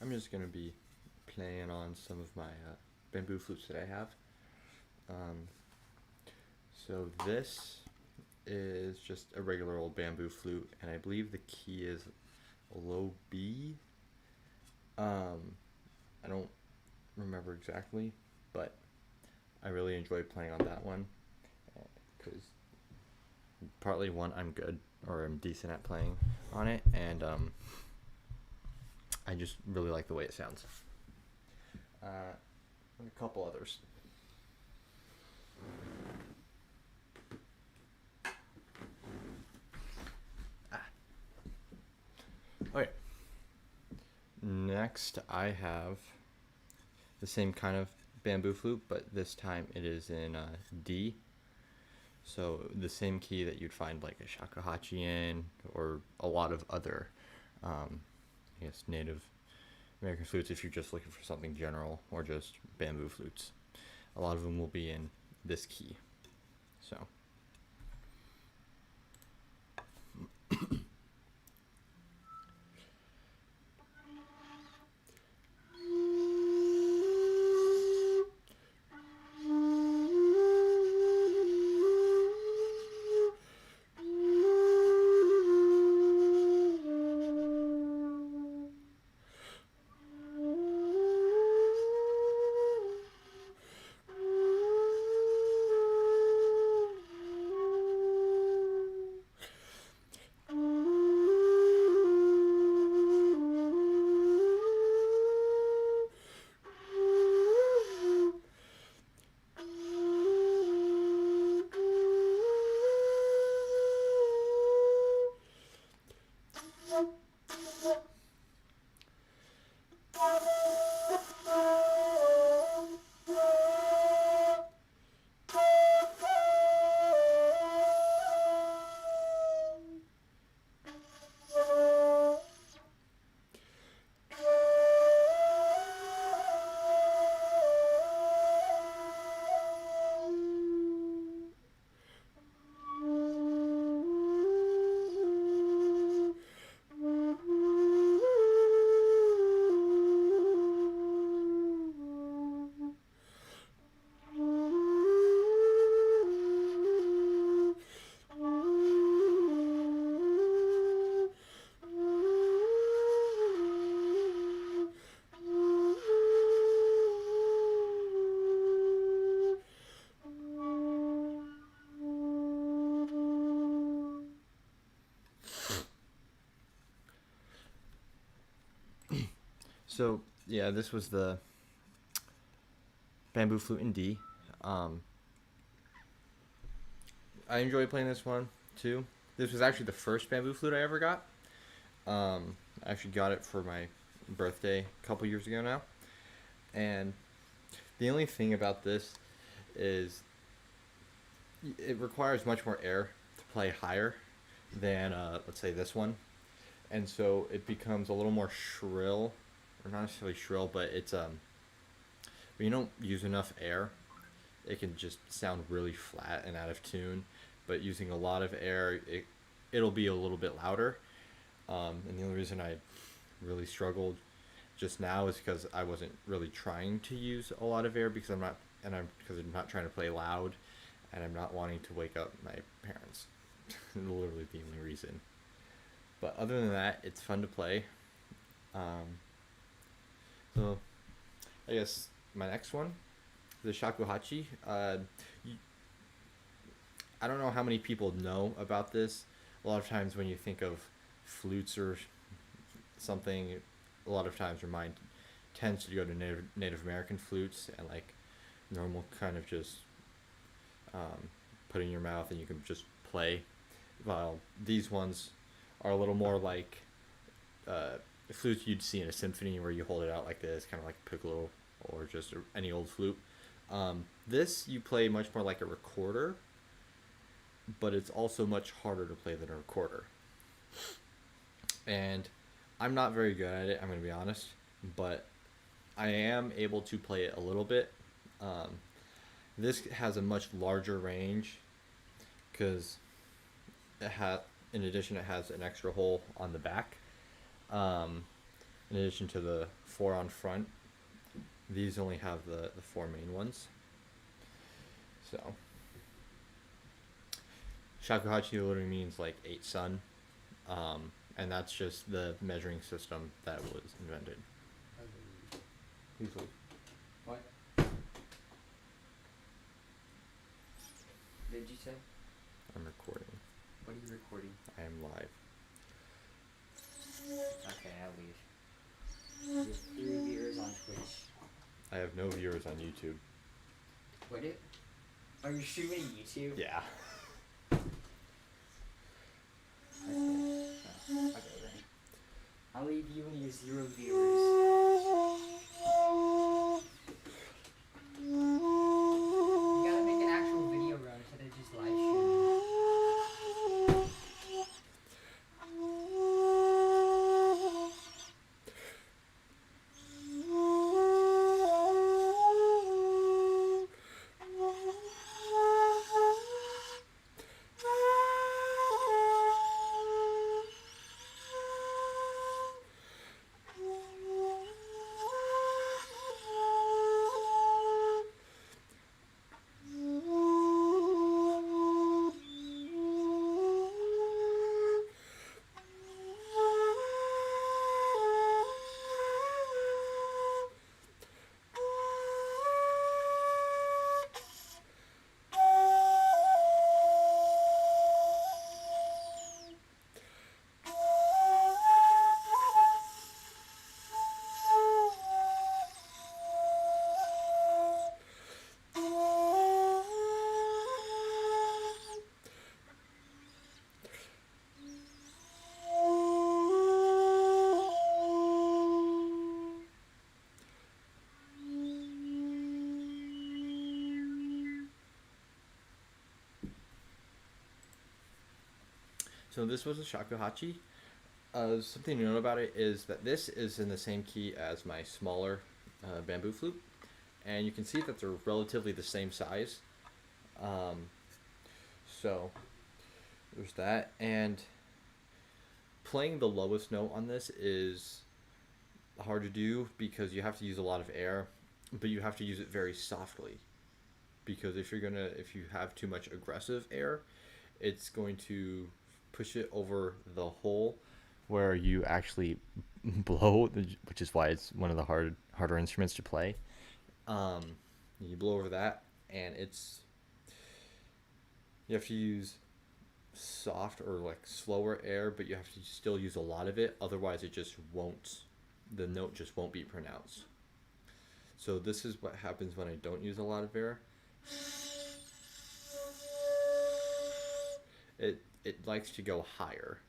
I'm just gonna be playing on some of my bamboo flutes that I have. Um, so this is just a regular old bamboo flute, and I believe the key is low B. I don't remember exactly, but I really enjoy playing on that one because partly one, I'm good or I'm decent at playing on it, and I just really like the way it sounds. And a couple others. Okay. Next, I have the same kind of bamboo flute, but this time it is in D. So the same key that you'd find like a shakuhachi in, or a lot of other, I guess, Native American flutes if you're just looking for something general, or just bamboo flutes. A lot of them will be in this key. So. So yeah, this was the bamboo flute in D. Um, I enjoy playing this one too. This was actually the first bamboo flute I ever got. I actually got it for my birthday a couple years ago now. And the only thing about this is it requires much more air to play higher than, let's say, this one. And so it becomes a little more shrill, or not necessarily shrill, but it's when you don't use enough air, it can just sound really flat and out of tune. But using a lot of air, it'll be a little bit louder. And the only reason I really struggled just now is because I wasn't really trying to use a lot of air because because I'm not trying to play loud, and I'm not wanting to wake up my parents. Literally the only reason. But other than that, it's fun to play. Um, so I guess my next one, the shakuhachi. I don't know how many people know about this. A lot of times when you think of flutes or something, a lot of times your mind tends to go to Native American flutes and like normal kind of just put in your mouth and you can just play. While these ones are a little more like flutes you'd see in a symphony where you hold it out like this, kind of like a piccolo or just any old flute. This you play much more like a recorder, but it's also much harder to play than a recorder. And I'm not very good at it, I'm going to be honest, but I am able to play it a little bit. Um, this has a much larger range because in addition, it has an extra hole on the back, In addition to the 4 on front, these only have the 4 main ones. So, shakuhachi literally means like 8 sun, and that's just the measuring system that was invented. Usually. What? Did you say? I'm recording. What are you recording? I am live. Okay, I'll leave. You have 3 viewers on Twitch. I have no viewers on YouTube. What it? Are you streaming YouTube? Yeah. Okay. Oh, okay then. I'll leave you and your 0 viewers. You gotta make an actual video run instead of just live streaming. So this was a shakuhachi. Something to note about it is that this is in the same key as my smaller bamboo flute, and you can see that they're relatively the same size. So there's that, and playing the lowest note on this is hard to do because you have to use a lot of air, but you have to use it very softly, because if you have too much aggressive air, it's going to push it over the hole where you actually blow, which is why it's one of the harder instruments to play. You blow over that, and you have to use soft or like slower air, but you have to still use a lot of it. Otherwise, the note just won't be pronounced. So this is what happens when I don't use a lot of air. It likes to go higher,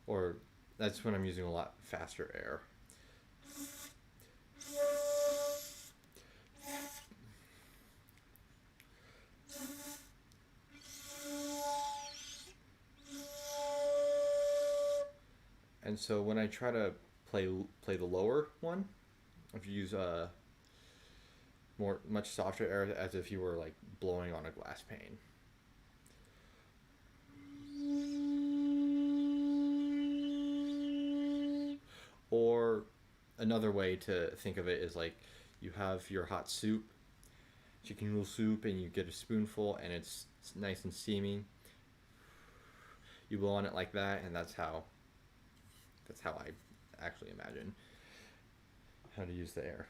or that's when I'm using a lot faster air. And so when I try to play the lower one, if you use much softer air, as if you were like blowing on a glass pane. Or another way to think of it is like you have your hot soup, chicken noodle soup, and you get a spoonful, and it's nice and steaming. You blow on it like that, and that's how I actually imagine how to use the air.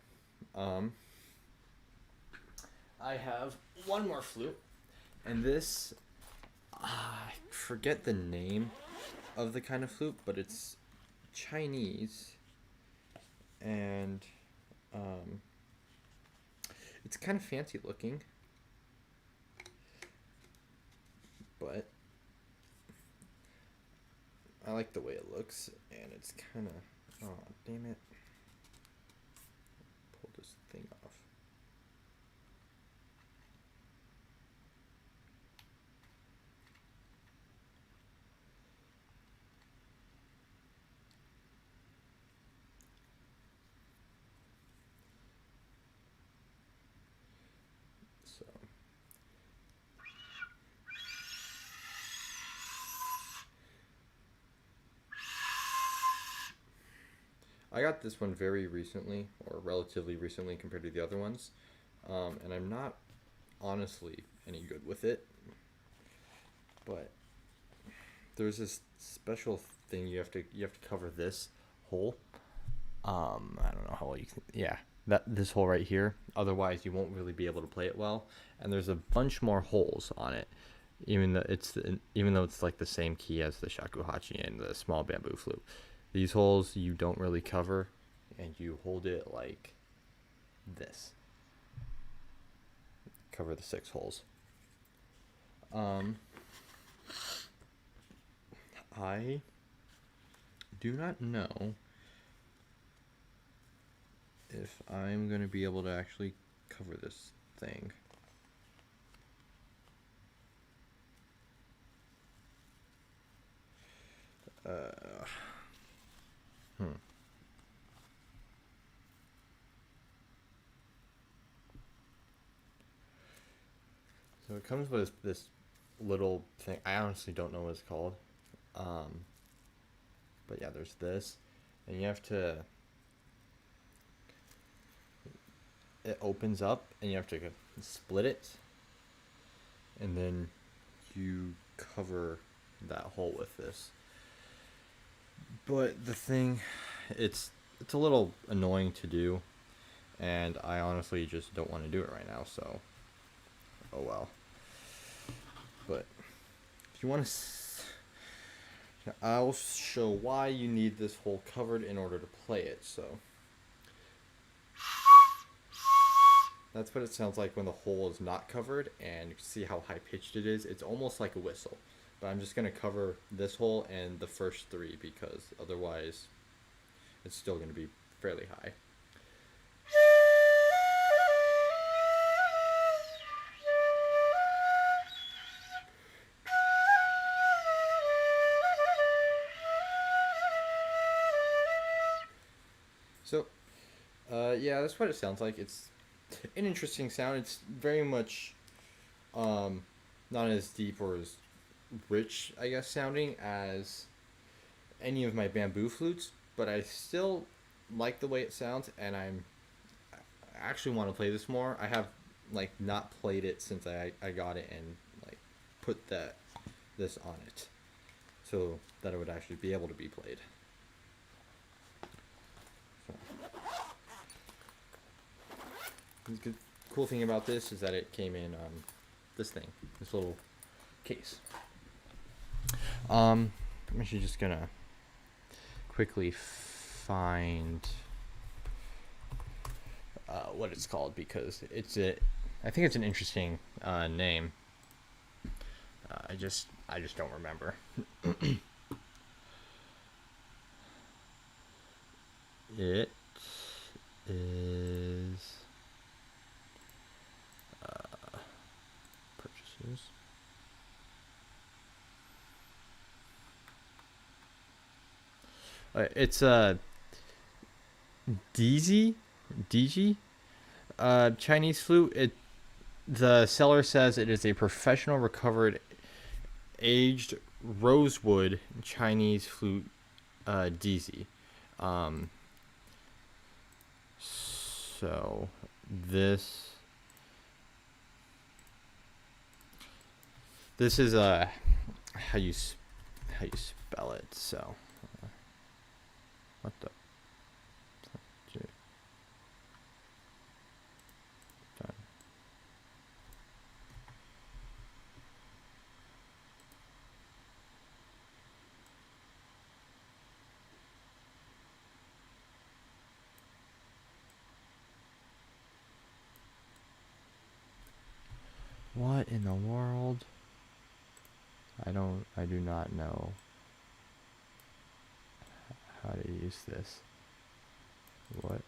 I have one more flute, and this, I forget the name of the kind of flute, but it's Chinese, and it's kind of fancy looking, but I like the way it looks, and it's kind of, oh damn it, pull this thing off. So I got this one very recently, or relatively recently compared to the other ones, and I'm not honestly any good with it. But there's this special thing you have to cover this hole. I don't know how well you can. Yeah, that this hole right here. Otherwise, you won't really be able to play it well. And there's a bunch more holes on it, even though it's like the same key as the shakuhachi and the small bamboo flute. These holes you don't really cover, and you hold it like this. Cover the 6 holes. I do not know if I'm going to be able to actually cover this thing. So it comes with this little thing. I honestly don't know what it's called. But yeah, there's this. And you have to. It opens up and you have to split it. And then you cover that hole with this. But the thing, it's a little annoying to do. And I honestly just don't want to do it right now, so. Oh well. But if you want to, I'll show why you need this hole covered in order to play it. So that's what it sounds like when the hole is not covered, and you can see how high pitched it is. It's almost like a whistle. But I'm just gonna cover this hole and the first 3 because otherwise, it's still gonna be fairly high. So, yeah, that's what it sounds like. It's an interesting sound. It's very much not as deep or as rich, I guess, sounding as any of my bamboo flutes, but I still like the way it sounds, and I actually want to play this more. I have like not played it since I got it and like put this on it so that it would actually be able to be played. The good, cool thing about this is that it came in this thing, this little case. I'm actually just gonna quickly find what it's called because I think it's an interesting name. I just don't remember. It is purchases. It's DG Chinese flute. The seller says it is a professional recovered aged rosewood Chinese flute DZ. So this is how you spell it. So what the done. What in the world? I do not know how to use this. What?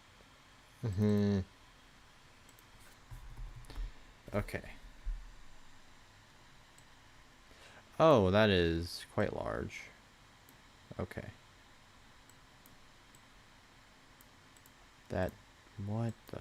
Okay. Oh, that is quite large. Okay. What the?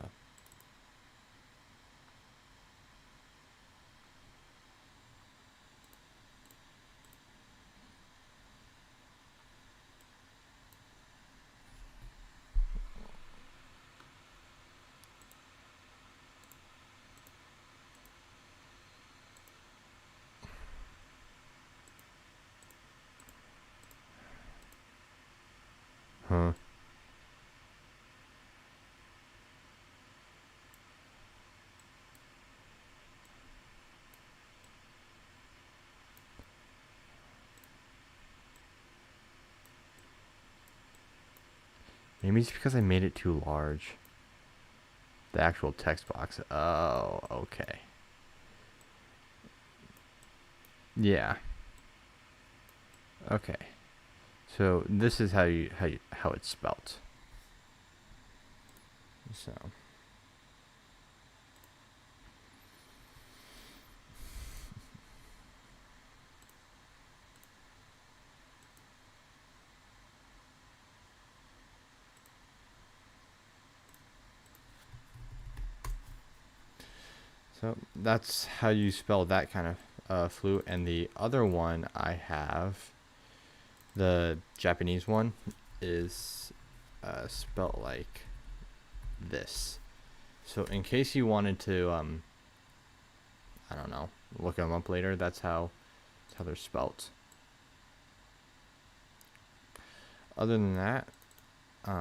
Huh. Maybe it's because I made it too large. The actual text box. Oh, okay. Yeah. Okay. So this is how it's spelt. So that's how you spell that kind of flute. And the other one I have, the Japanese one, is spelt like this. So in case you wanted to, I don't know, look them up later, that's how they're spelt. Other than that, make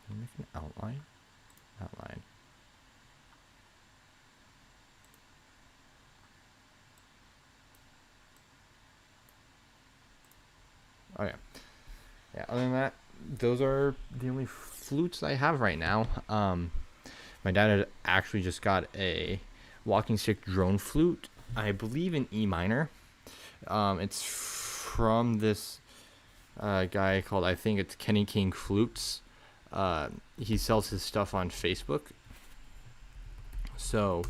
an outline. Outline. Oh yeah. Yeah. Other than that, those are the only flutes I have right now. My dad had actually just got a walking stick drone flute, I believe in E minor. It's from this guy called, I think it's Kenny King Flutes. He sells his stuff on Facebook. So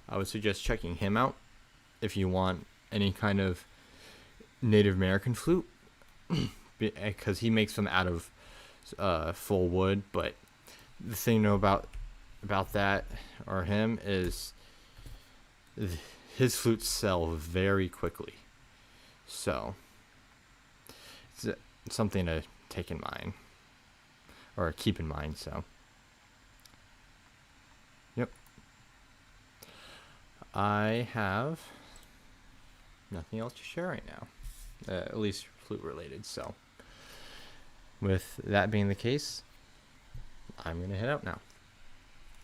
I would suggest checking him out if you want any kind of Native American flute, because he makes them out of full wood. But the thing to know about that or him is his flutes sell very quickly. So it's something to take in mind or keep in mind. So yep, I have nothing else to share right now, at least flute related. So with that being the case, I'm gonna head out now.